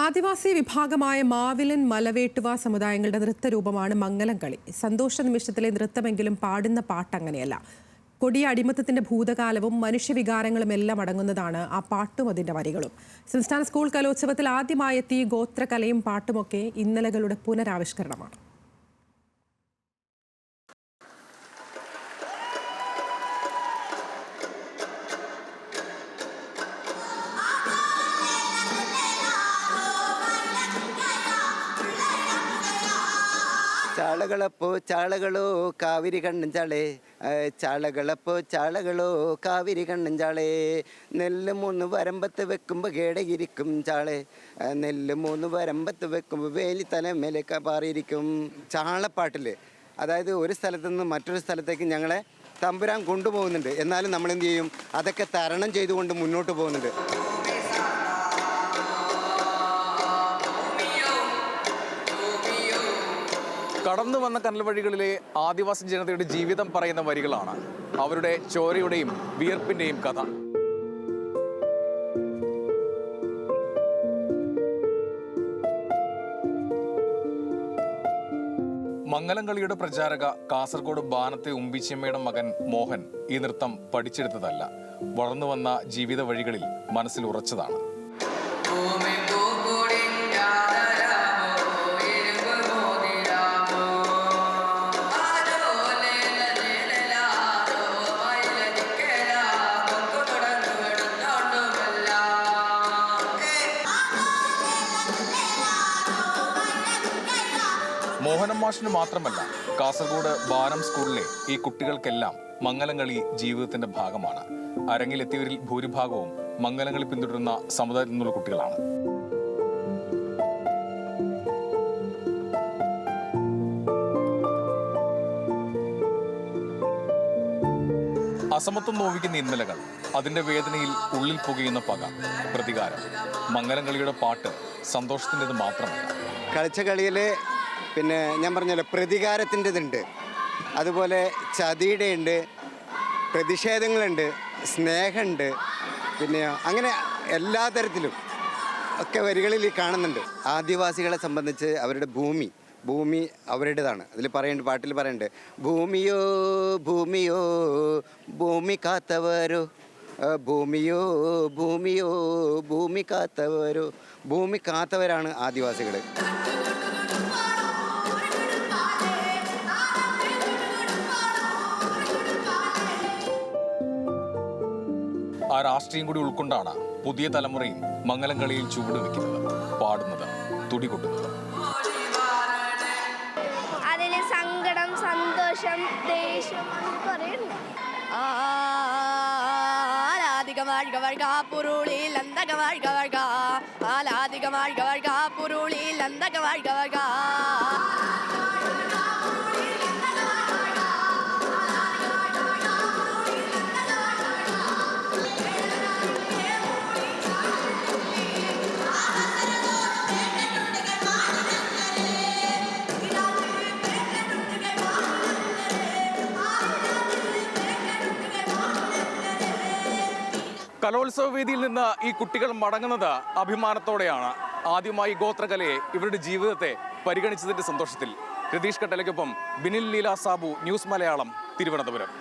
ആദിവാസി വിഭാഗമായ മാവിലൻ മലവേട്ടുവ സമുദായങ്ങളുടെ നൃത്തരൂപമാണ് മംഗലംകളി. സന്തോഷ നിമിഷത്തിലെ നൃത്തമെങ്കിലും പാടുന്ന പാട്ടങ്ങനെയല്ല. കൊടിയ അടിമത്തത്തിന്റെ ഭൂതകാലവും മനുഷ്യവികാരങ്ങളും എല്ലാം അടങ്ങുന്നതാണ് ആ പാട്ടും അതിന്റെ വരികളും. സംസ്ഥാന സ്കൂൾ കലോത്സവത്തിൽ ആദ്യമായെത്തി ഗോത്രകലയും പാട്ടുമൊക്കെ ഇന്നലകളുടെ പുനരാവിഷ്കരണമാണ്. ചാളകളപ്പോ ചാളകളോ കാവിരി കണ്ണും ചാളേ, ചാളകളപ്പോ ചാളകളോ കാവിരി കണ്ണും ചാളേ, നെല്ല് 3 വരമ്പത്ത് വെക്കുമ്പോൾ കേടയിരിക്കും ചാളേ, നെല്ല് 3 വരമ്പത്ത് വെക്കുമ്പോൾ വേലി തലമേലേക്ക് പാറിയിരിക്കും. ചാളപ്പാട്ടിൽ അതായത് ഒരു സ്ഥലത്ത് നിന്ന് മറ്റൊരു സ്ഥലത്തേക്ക് ഞങ്ങളെ തമ്പുരാൻ കൊണ്ടുപോകുന്നുണ്ട്. എന്നാലും നമ്മളെന്ത് ചെയ്യും, അതൊക്കെ തരണം ചെയ്തുകൊണ്ട് മുന്നോട്ട് പോകുന്നുണ്ട്. കടന്നു വന്ന കനൽ വഴികളിലെ ആദിവാസി ജനതയുടെ ജീവിതം പറയുന്ന വരികളാണ് അവരുടെ ചോരയുടെയും വിയർപ്പിന്റെയും കഥ. മംഗലംകളിയുടെ പ്രചാരക കാസർഗോഡ് ബാനത്തെ ഉമ്പിച്ചമ്മയുടെ മകൻ മോഹൻ ഈ നൃത്തം പഠിച്ചെടുത്തതല്ല, വളർന്നു വന്ന ജീവിത വഴികളിൽ മനസ്സിൽ ഉറച്ചതാണ്. മോഹനം മാഷിന് മാത്രമല്ല, കാസർഗോഡ് ബാനം സ്കൂളിലെ ഈ കുട്ടികൾക്കെല്ലാം മംഗലംകളി ജീവിതത്തിന്റെ ഭാഗമാണ്. അരങ്ങിലെത്തിയവരിൽ ഭൂരിഭാഗവും മംഗലംകളി പിന്തുടരുന്ന സമുദായത്തിൽ നിന്നുള്ള കുട്ടികളാണ്. അസമത്വം നോവിക്കുന്ന ഇന്നലകൾ, അതിന്റെ വേദനയിൽ ഉള്ളിൽ പുകയുന്ന പക, പ്രതികാരം. മംഗലംകളിയുടെ പാട്ട് സന്തോഷത്തിൻ്റെത് മാത്രമല്ല. കളിച്ച കളിയിലെ പിന്നെ ഞാൻ പറഞ്ഞല്ലോ പ്രതികാരത്തിൻ്റെതുണ്ട്, അതുപോലെ ചതിയുടെ ഉണ്ട്, പ്രതിഷേധങ്ങളുണ്ട്, സ്നേഹമുണ്ട്, പിന്നെ അങ്ങനെ എല്ലാ തരത്തിലും ഒക്കെ വരികളിൽ കാണുന്നുണ്ട്. ആദിവാസികളെ സംബന്ധിച്ച് അവരുടെ ഭൂമി അവരുടേതാണ്. അതിൽ പാട്ടിൽ പറയുന്നുണ്ട്, ഭൂമിയോ ഭൂമിയോ ഭൂമി കാത്തവരോ, ഭൂമിയോ ഭൂമിയോ ഭൂമി കാത്തവരോ. ഭൂമി കാത്തവരാണ് ആദിവാസികൾ. ആ രാഷ്ട്രീയം കൂടി ഉൾക്കൊണ്ടാണ് പുതിയ തലമുറയും മംഗലംകളിയിൽ ചുവട് വെക്കുന്നത്, പാടുന്നത്, തുടികൊട്ടുന്നത്. അതിന് സങ്കടം, സന്തോഷം, ദേഷ്യം പറയുന്നുണ്ട്. കലോത്സവ വേദിയിൽ നിന്ന് ഈ കുട്ടികൾ മടങ്ങുന്നത് അഭിമാനത്തോടെയാണ്. ആദ്യമായി ഗോത്രകലയെ, ഇവരുടെ ജീവിതത്തെ പരിഗണിച്ചതിന്റെ സന്തോഷത്തിൽ. രതീഷ് കട്ടലയ്ക്കൊപ്പം ബിനിൽ ലീല സാബു, ന്യൂസ് മലയാളം, തിരുവനന്തപുരം.